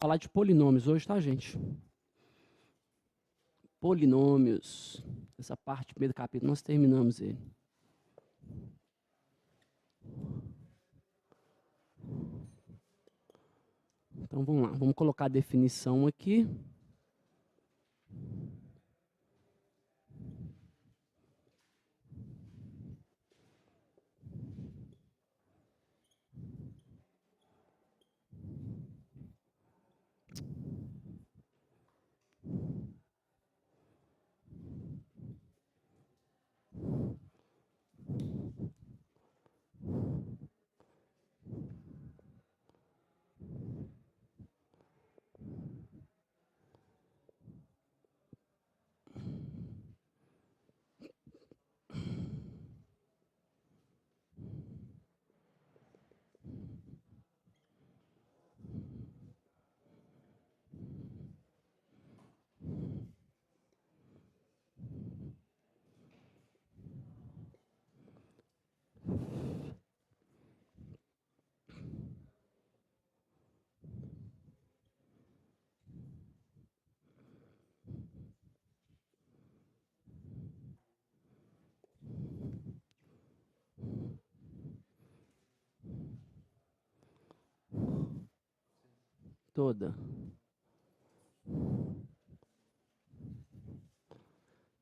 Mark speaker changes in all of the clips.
Speaker 1: falar de polinômios hoje, tá, gente? Polinômios. Essa parte do primeiro capítulo, nós terminamos ele. Então, vamos lá. Vamos colocar a definição aqui. Toda.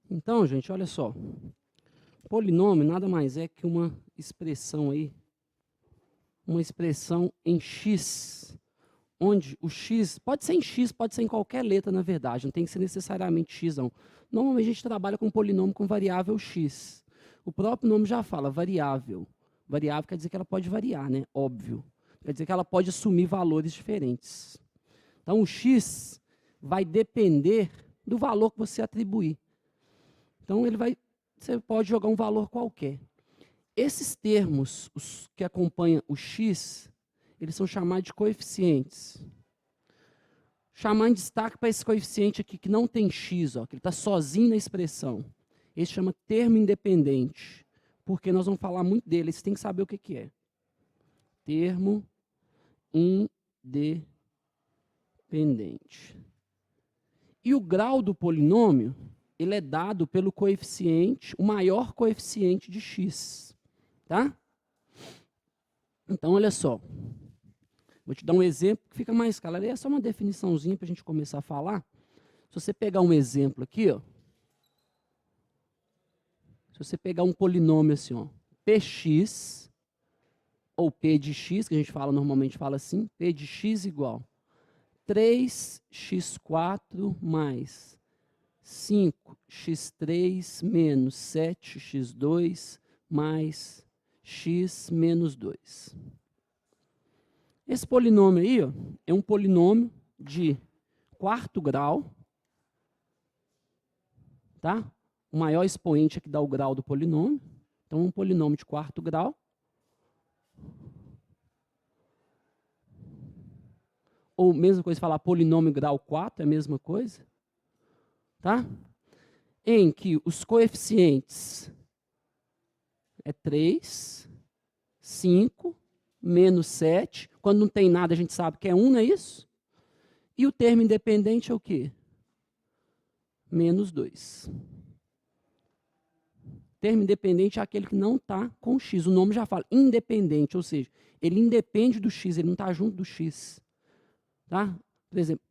Speaker 1: Então, gente, olha só. Polinômio nada mais é que uma expressão aí, uma expressão em x, onde o x, pode ser em x, pode ser em qualquer letra, na verdade, não tem que ser necessariamente x, não. Normalmente a gente trabalha com polinômio com variável x. O próprio nome já fala, variável. Variável quer dizer que ela pode variar, né? Óbvio. Quer dizer que ela pode assumir valores diferentes. Então, o x vai depender do valor que você atribuir. Então, você pode jogar um valor qualquer. Esses termos, os que acompanham o x, eles são chamados de coeficientes. Chamando destaque para esse coeficiente aqui, que não tem x, ó, que ele está sozinho na expressão. Esse chama termo independente, porque nós vamos falar muito dele, você tem que saber o que é. Termo independente. E o grau do polinômio, ele é dado pelo coeficiente, o maior coeficiente de x. Tá? Então, olha só. Vou te dar um exemplo que fica mais claro. É só uma definiçãozinha para a gente começar a falar. Se você pegar um exemplo aqui, ó. Se você pegar um polinômio assim, ó, px, ou p de x, que a gente normalmente fala assim, p de x igual 3x4 mais 5x3 menos 7x2 mais x menos 2. Esse polinômio aí, ó, é um polinômio de quarto grau, tá? O maior expoente é que dá o grau do polinômio. Então, um polinômio de quarto grau. Ou mesma coisa falar polinômio grau 4, é a mesma coisa. Tá? Em que os coeficientes é 3, 5, menos 7. Quando não tem nada, a gente sabe que é 1, não é isso? E o termo independente é o quê? Menos 2. Termo independente é aquele que não está com x. O nome já fala independente, ou seja, ele independe do x, ele não está junto do x. Tá? Por exemplo,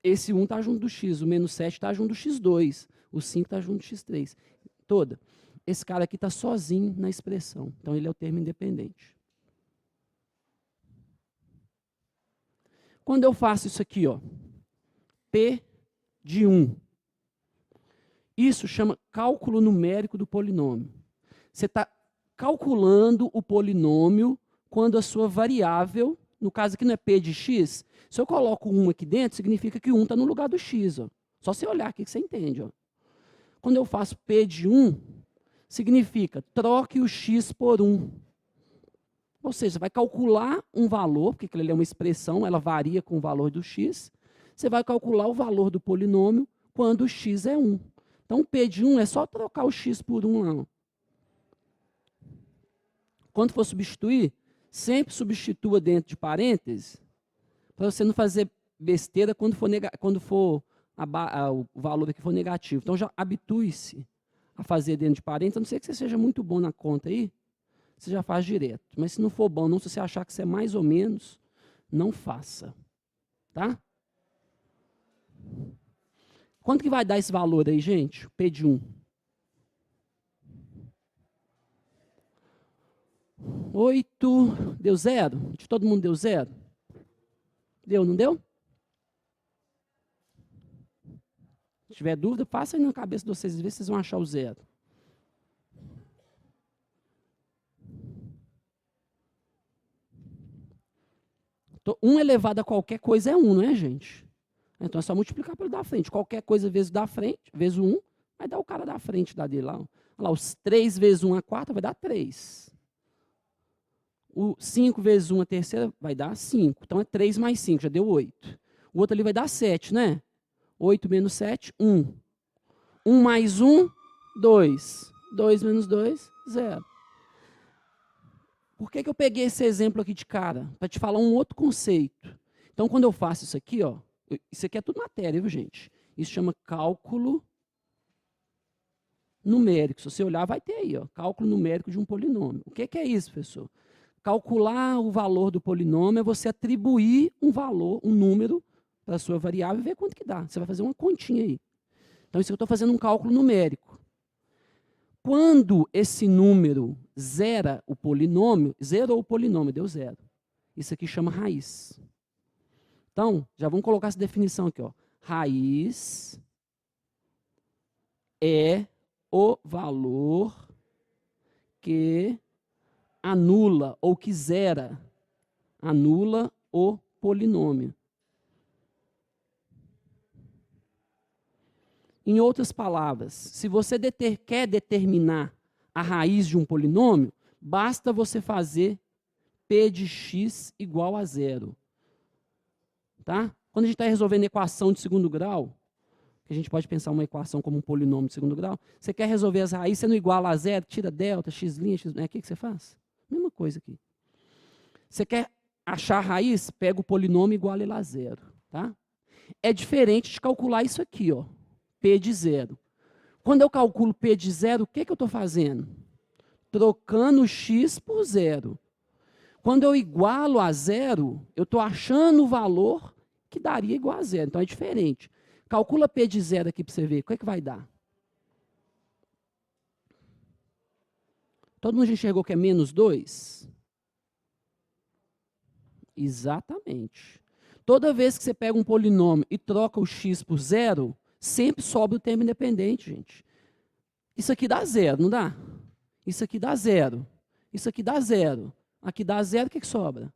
Speaker 1: esse 1 está junto do x, o menos 7 está junto do x2, o 5 está junto do x3. Toda. Esse cara aqui está sozinho na expressão, então ele é o termo independente. Quando eu faço isso aqui, ó, P de 1, isso chama cálculo numérico do polinômio. Você está calculando o polinômio quando a sua variável, no caso aqui não é P de x, se eu coloco 1 aqui dentro, significa que 1 está no lugar do x. Ó. Só você olhar aqui que você entende. Ó. Quando eu faço P de 1, significa troque o x por 1. Ou seja, você vai calcular um valor, porque aquilo ali é uma expressão, ela varia com o valor do x. Você vai calcular o valor do polinômio quando o x é 1. Então, P de 1 é só trocar o x por 1 lá. Quando for substituir, sempre substitua dentro de parênteses, para você não fazer besteira quando for o valor aqui for negativo. Então, já habitue-se a fazer dentro de parênteses, a não ser que você seja muito bom na conta aí, você já faz direto. Mas se não for bom, não, se você achar que você é mais ou menos, não faça. Tá? Quanto que vai dar esse valor aí, gente? P de 1. 8, deu 0? De todo mundo deu 0? Deu, não deu? Se tiver dúvida, passa aí na cabeça de vocês e vê se vocês vão achar o 0. Então, 1 elevado a qualquer coisa é 1, não é, gente? Então é só multiplicar pelo da frente. Qualquer coisa vezes o da frente, vezes o 1, vai dar o cara da frente da dele lá. Olha lá, os 3 vezes 1 a quarta vai dar 3. O 5 vezes 1 a terceira vai dar 5. Então é 3 mais 5, já deu 8. O outro ali vai dar 7, né? 8 menos 7, 1. 1 mais 1, 2. 2 menos 2, 0. Por que eu peguei esse exemplo aqui de cara? Para te falar um outro conceito. Então, quando eu faço isso aqui, ó, isso aqui é tudo matéria, viu, gente? Isso chama cálculo numérico. Se você olhar, vai ter aí, ó, cálculo numérico de um polinômio. O que é isso, professor? Calcular o valor do polinômio é você atribuir um valor, um número, para a sua variável e ver quanto que dá. Você vai fazer uma continha aí. Então, isso eu estou fazendo um cálculo numérico. Quando esse número zera o polinômio, zerou o polinômio, deu 0. Isso aqui chama raiz. Então, já vamos colocar essa definição aqui, ó. Raiz é o valor que anula ou que zera, anula o polinômio. Em outras palavras, se você quer determinar a raiz de um polinômio, basta você fazer P de x igual a 0. Tá? Quando a gente está resolvendo equação de segundo grau, que a gente pode pensar uma equação como um polinômio de segundo grau, você quer resolver as raízes, você não iguala a 0, tira delta, x', x', o que você faz? Mesma coisa aqui. Você quer achar a raiz? Pega o polinômio e iguala ele a 0. Tá? É diferente de calcular isso aqui, ó. P de 0. Quando eu calculo P de 0, o que eu estou fazendo? Trocando x por 0. Quando eu igualo a 0, eu estou achando o valor que daria igual a 0. Então é diferente. Calcula P de 0 aqui para você ver. O que é que vai dar? Todo mundo já enxergou que é menos 2? Exatamente. Toda vez que você pega um polinômio e troca o x por 0, sempre sobra o termo independente, gente. Isso aqui dá 0, não dá? Isso aqui dá 0. Isso aqui dá 0. Aqui dá 0, o que sobra?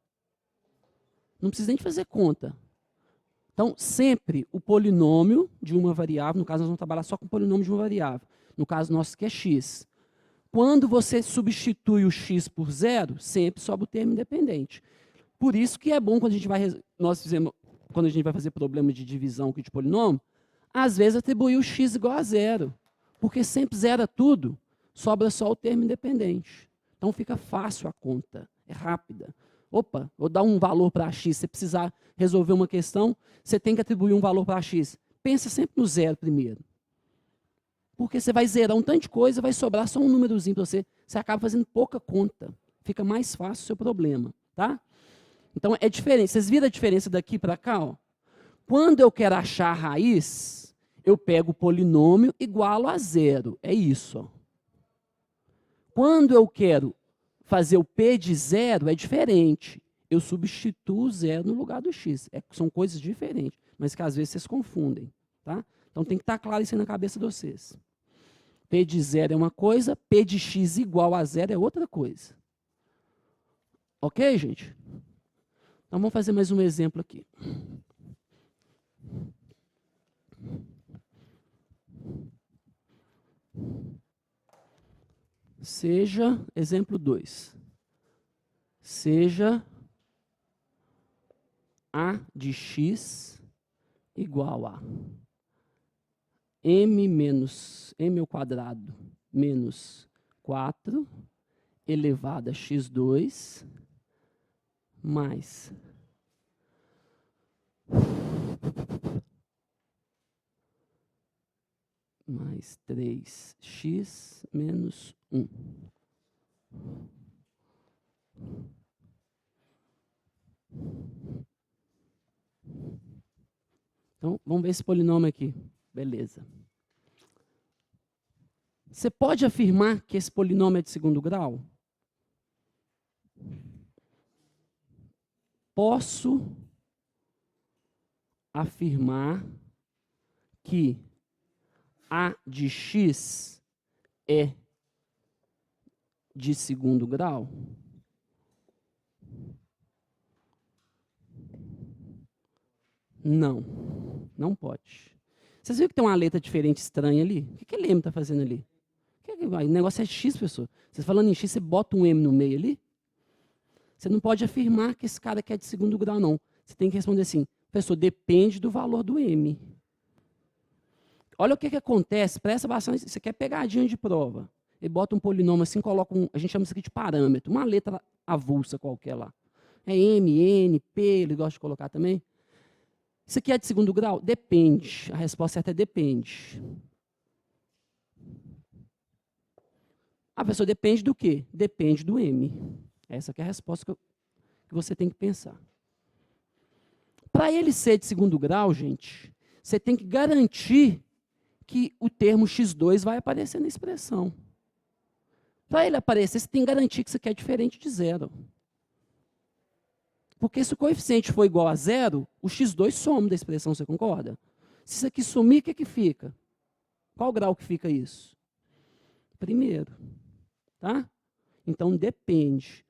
Speaker 1: Não precisa nem de fazer conta. Então, sempre o polinômio de uma variável, no caso nós vamos trabalhar só com o polinômio de uma variável, no caso nosso que é x. Quando você substitui o x por 0, sempre sobra o termo independente. Por isso que é bom quando a gente vai fazer problema de divisão aqui de polinômio, às vezes atribuir o x igual a 0, porque sempre zera tudo, sobra só o termo independente. Então fica fácil a conta, é rápida. Opa, vou dar um valor para x, se você precisar resolver uma questão, você tem que atribuir um valor para x. Pensa sempre no 0 primeiro. Porque você vai zerar um tanto de coisa, vai sobrar só um númerozinho para você. Você acaba fazendo pouca conta. Fica mais fácil o seu problema, tá? Então é diferente. Vocês viram a diferença daqui para cá? Ó? Quando eu quero achar a raiz, eu pego o polinômio igualo a 0. É isso. Ó. Quando eu quero fazer o P de 0, é diferente. Eu substituo o 0 no lugar do x. São coisas diferentes, mas que às vezes vocês confundem. Tá? Então tem que estar claro isso aí na cabeça de vocês. P de 0 é uma coisa, P de x igual a 0 é outra coisa. Ok, gente? Então vamos fazer mais um exemplo aqui. Seja, exemplo 2. Seja a de x igual a m ao quadrado menos 4 elevado a x2 mais mais 3x menos 1. Então, vamos ver esse polinômio aqui. Beleza. Você pode afirmar que esse polinômio é de segundo grau? Posso afirmar que a de x é de segundo grau? Não, não pode. Vocês viram que tem uma letra diferente, estranha ali? O que M está fazendo ali? O negócio é x, pessoal. Vocês falando em x, você bota um M no meio ali? Você não pode afirmar que esse cara aqui é de segundo grau, não. Você tem que responder assim, professor, depende do valor do M. Olha o que acontece, presta bastante, isso aqui é pegadinha de prova. Ele bota um polinômio assim, coloca um, a gente chama isso aqui de parâmetro, uma letra avulsa qualquer lá. É M, N, P, ele gosta de colocar também. Isso aqui é de segundo grau? Depende. A resposta certa é depende. A pessoa depende do quê? Depende do M. Essa aqui é a resposta que você tem que pensar. Para ele ser de segundo grau, gente, você tem que garantir que o termo x2 vai aparecer na expressão. Para ele aparecer, você tem que garantir que isso aqui é diferente de zero. Porque se o coeficiente for igual a zero, o x2 some da expressão, você concorda? Se isso aqui sumir, o que, que fica? Qual grau que fica isso? Primeiro. Tá? Então, depende.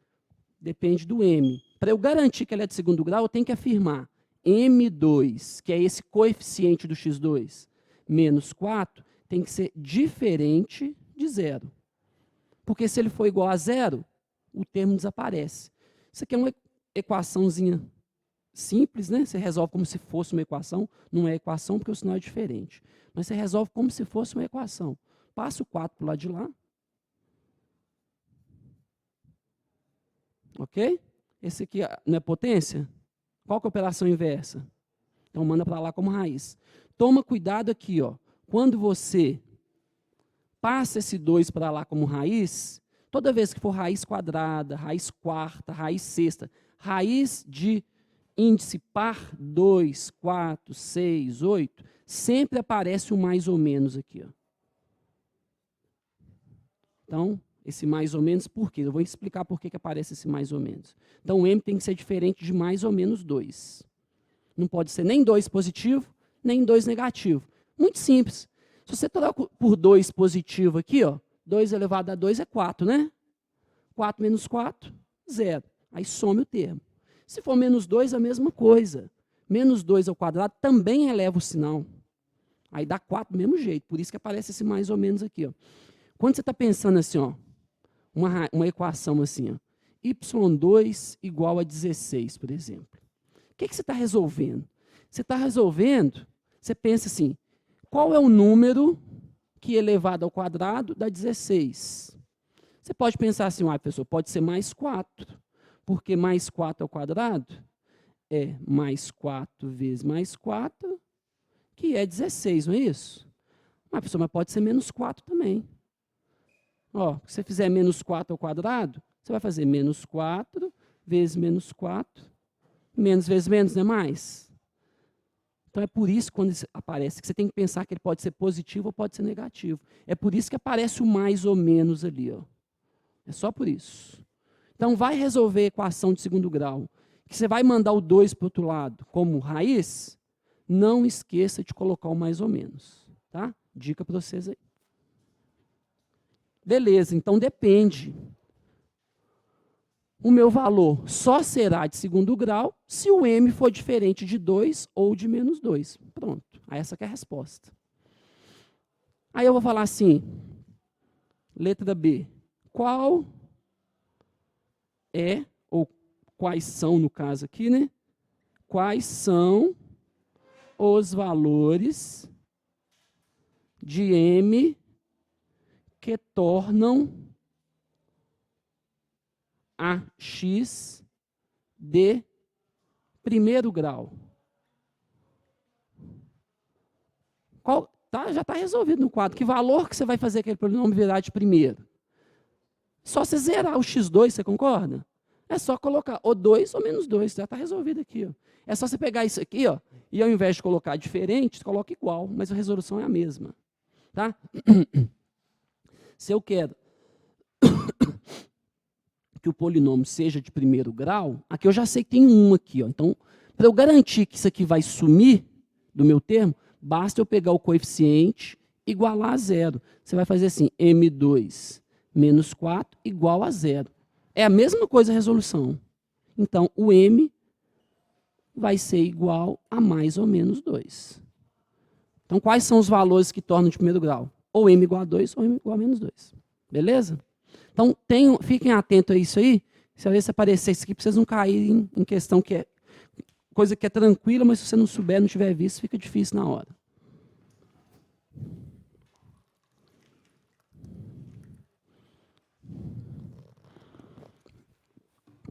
Speaker 1: Depende do M. Para eu garantir que ele é de segundo grau, eu tenho que afirmar M2, que é esse coeficiente do x2, menos 4, tem que ser diferente de zero. Porque se ele for igual a zero, o termo desaparece. Isso aqui é uma equaçãozinha simples, né? Você resolve como se fosse uma equação. Não é equação porque o sinal é diferente. Mas você resolve como se fosse uma equação. Passa o 4 para o lado de lá. Ok? Esse aqui não é potência? Qual que é a operação inversa? Então, manda para lá como raiz. Toma cuidado aqui, ó. Quando você passa esse 2 para lá como raiz, toda vez que for raiz quadrada, raiz quarta, raiz sexta, raiz de índice par 2, 4, 6, 8, sempre aparece o mais ou menos aqui, ó. Então, esse mais ou menos, por quê? Eu vou explicar por que aparece esse mais ou menos. Então, o M tem que ser diferente de mais ou menos 2. Não pode ser nem 2 positivo, nem 2 negativo. Muito simples. Se você troca por 2 positivo aqui, ó, 2 elevado a 2 é 4, né? 4 menos 4, 0. Aí some o termo. Se for menos 2, a mesma coisa. Menos 2 ao quadrado também eleva o sinal. Aí dá 4 do mesmo jeito. Por isso que aparece esse mais ou menos aqui, ó. Quando você está pensando assim, ó, uma equação assim, ó, y2 igual a 16, por exemplo. O que você está resolvendo? Você está resolvendo, você pensa assim, qual é o número que elevado ao quadrado dá 16? Você pode pensar assim, pessoal, pode ser mais 4, porque mais 4 ao quadrado é mais 4 vezes mais 4, que é 16, não é isso? Mas pode ser menos 4 também. Ó, se você fizer menos 4 ao quadrado, você vai fazer menos 4 vezes menos 4. Menos vezes menos não é mais? Então, é por isso que quando aparece, que você tem que pensar que ele pode ser positivo ou pode ser negativo. É por isso que aparece o mais ou menos ali, ó. É só por isso. Então, vai resolver a equação de segundo grau, que você vai mandar o 2 para o outro lado como raiz, não esqueça de colocar o mais ou menos. Tá? Dica para vocês aí. Beleza, então depende. O meu valor só será de segundo grau se o M for diferente de 2 ou de menos 2. Pronto, essa que é a resposta. Aí eu vou falar assim, letra B. Qual é, ou quais são, no caso aqui, né? Quais são os valores de M que tornam a X de primeiro grau? tá, já está resolvido no quadro. Que valor que você vai fazer aquele polinômio virar de primeiro? Só você zerar o x2, você concorda? É só colocar ou 2 ou menos 2, já está resolvido aqui. Ó. É só você pegar isso aqui, ó, e ao invés de colocar diferente, você coloca igual, mas a resolução é a mesma. Tá? Se eu quero que o polinômio seja de primeiro grau, aqui eu já sei que tem um aqui. Ó. Então, para eu garantir que isso aqui vai sumir do meu termo, basta eu pegar o coeficiente igualar a zero. Você vai fazer assim, m2 menos 4 igual a zero. É a mesma coisa a resolução. Então, o m vai ser igual a mais ou menos 2. Então, quais são os valores que tornam de primeiro grau? Ou m igual a 2 ou m igual a menos 2. Beleza? Então, fiquem atentos a isso aí. Se às vezes aparecer isso aqui, para vocês não caírem em questão que é coisa que é tranquila, mas se você não souber, não tiver visto, fica difícil na hora.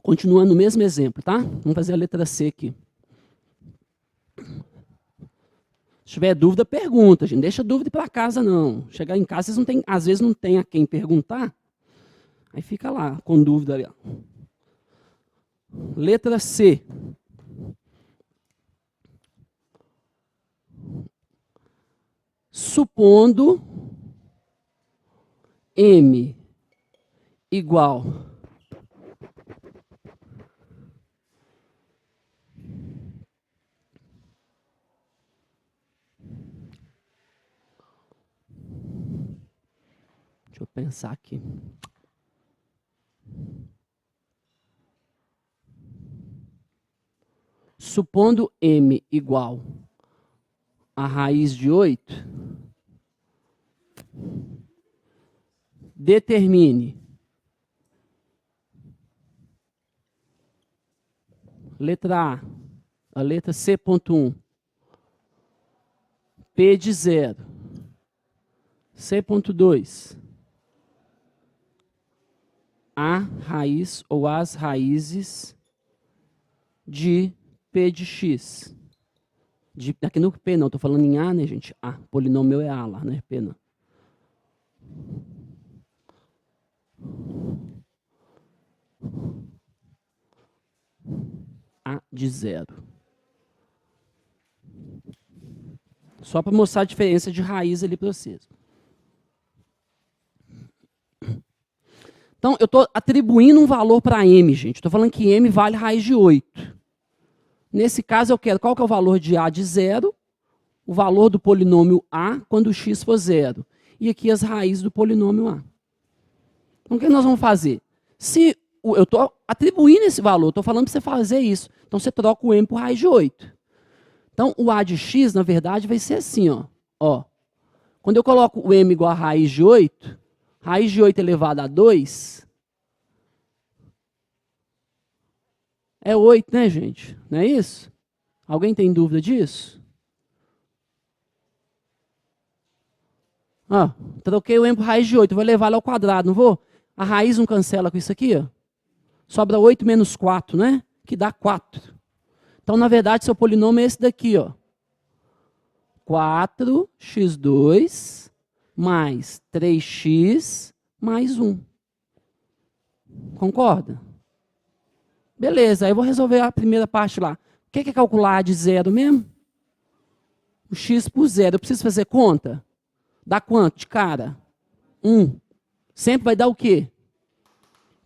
Speaker 1: Continuando o mesmo exemplo, tá? Vamos fazer a letra C aqui. Se tiver dúvida, pergunta, gente. Deixa dúvida para casa, não. Chegar em casa, vocês não têm, às vezes não tem a quem perguntar. Aí fica lá, com dúvida ali. Ó. Letra C. Supondo M igual deixa eu pensar aqui. Supondo M igual a raiz de 8, determine letra A letra C.1, P de 0, C.2, a raiz ou as raízes de P de x. Aqui no P não, estou falando em A, né, gente? A, polinômio é A lá, né? P não. A de 0. Só para mostrar a diferença de raiz ali para vocês. Então, eu estou atribuindo um valor para M, gente. Estou falando que M vale raiz de 8. Nesse caso, eu quero qual que é o valor de A de 0, o valor do polinômio A quando o x for 0. E aqui as raízes do polinômio A. Então, o que nós vamos fazer? Se eu estou atribuindo esse valor, estou falando para você fazer isso. Então, você troca o M por raiz de 8. Então, o A de x, na verdade, vai ser assim. Ó. Quando eu coloco o M igual a raiz de 8, raiz de 8 elevado a 2 é 8, né, gente? Não é isso? Alguém tem dúvida disso? Ó, troquei o M por raiz de 8, vou levar ela ao quadrado, não vou? A raiz não cancela com isso aqui, ó. Sobra 8 menos 4, né? Que dá 4. Então, na verdade, seu polinômio é esse daqui, ó. 4x2 mais 3x mais 1. Concorda? Beleza, aí eu vou resolver a primeira parte lá. O que é calcular A de 0 mesmo? O x por 0. Eu preciso fazer conta? Dá quanto de cara? 1. Sempre vai dar o quê?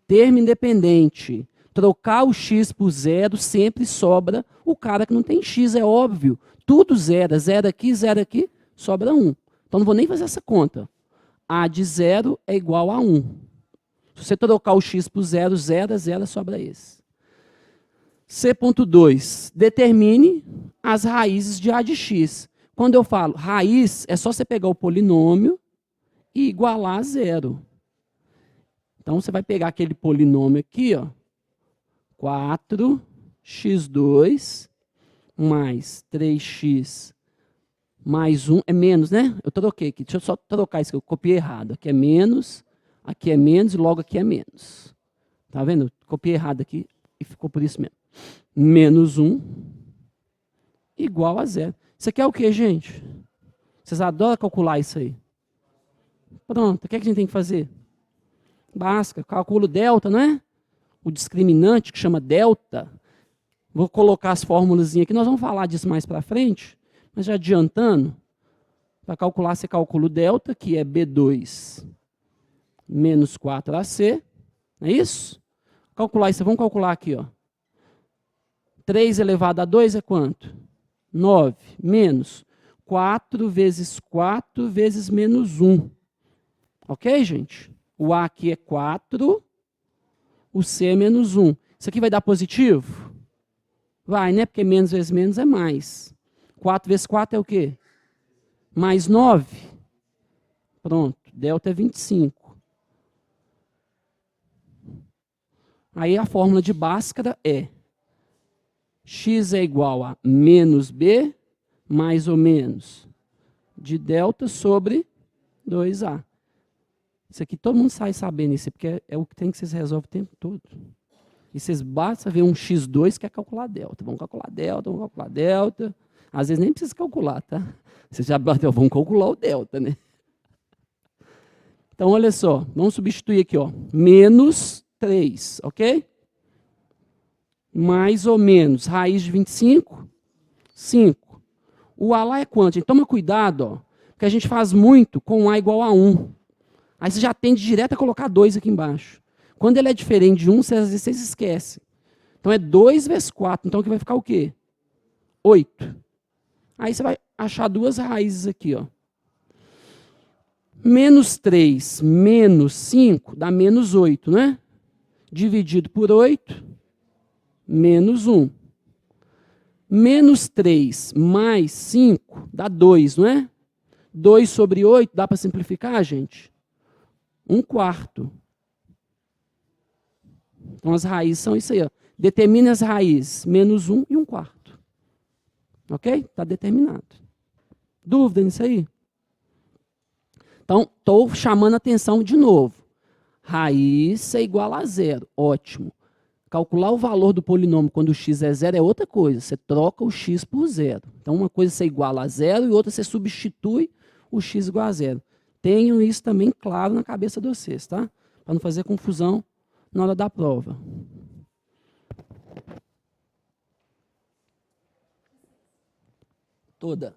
Speaker 1: Termo independente. Trocar o x por 0 sempre sobra o cara que não tem x, é óbvio. Tudo zero. 0 aqui, sobra 1. Então não vou nem fazer essa conta. A de 0 é igual a 1. Se você trocar o x por 0, 0, 0, sobra esse. C.2. Determine as raízes de A de x. Quando eu falo raiz, é só você pegar o polinômio e igualar a 0. Então, você vai pegar aquele polinômio aqui, ó, 4x2 mais 3x mais 1, é menos, né? Eu troquei aqui, deixa eu só trocar isso que eu copiei errado. Aqui é menos e logo aqui é menos. Tá vendo? Eu copiei errado aqui e ficou por isso mesmo. Menos 1 igual a 0. Isso aqui é o que, gente? Vocês adoram calcular isso aí. Pronto, o que, é que a gente tem que fazer? Básica, calculo delta, não é? O discriminante que chama delta. Vou colocar as fórmulas aqui, nós vamos falar disso mais para frente, mas já adiantando, para calcular, você calcula o delta, que é B2 menos 4AC, não é isso? Calcular isso, vamos calcular aqui, ó. 3 elevado a 2 é quanto? 9, menos 4 vezes 4 vezes menos 1. Ok, gente? O A aqui é 4, o C é menos 1. Isso aqui vai dar positivo? Vai, né? Porque menos vezes menos é mais. 4 vezes 4 é o quê? Mais 9. Pronto, delta é 25. Aí a fórmula de Bhaskara é x é igual a menos b, mais ou menos, de delta sobre 2a. Isso aqui todo mundo sai sabendo isso, porque é o que tem que vocês resolvem o tempo todo. E vocês basta ver um x2 que é calcular delta. Vamos calcular delta, vamos calcular delta. Às vezes nem precisa calcular, tá? Vocês já vão calcular o delta, né? Então, olha só, vamos substituir aqui, ó. Menos 3, ok? Mais ou menos, raiz de 25, 5. O A lá é quanto? Gente, toma cuidado, ó, porque a gente faz muito com A igual a 1. Aí você já tende direto a colocar 2 aqui embaixo. Quando ele é diferente de 1, vocês esquecem. Então é 2 vezes 4. Então aqui vai ficar o quê? 8. Aí você vai achar duas raízes aqui, ó. Menos 3 menos 5 dá menos 8, né? Dividido por 8, menos 1. Menos 3 mais 5 dá 2, não é? 2 sobre 8, dá para simplificar, gente? 1/4. Então as raízes são isso aí, ó. Determine as raízes, menos 1 e 1/4. Ok? Está determinado. Dúvida nisso aí? Então, estou chamando a atenção de novo. Raiz é igual a 0. Ótimo. Calcular o valor do polinômio quando o x é 0 é outra coisa. Você troca o x por 0. Então, uma coisa você iguala a 0 e outra você substitui o x igual a 0. Tenham isso também claro na cabeça de vocês, tá? Para não fazer confusão na hora da prova. Toda.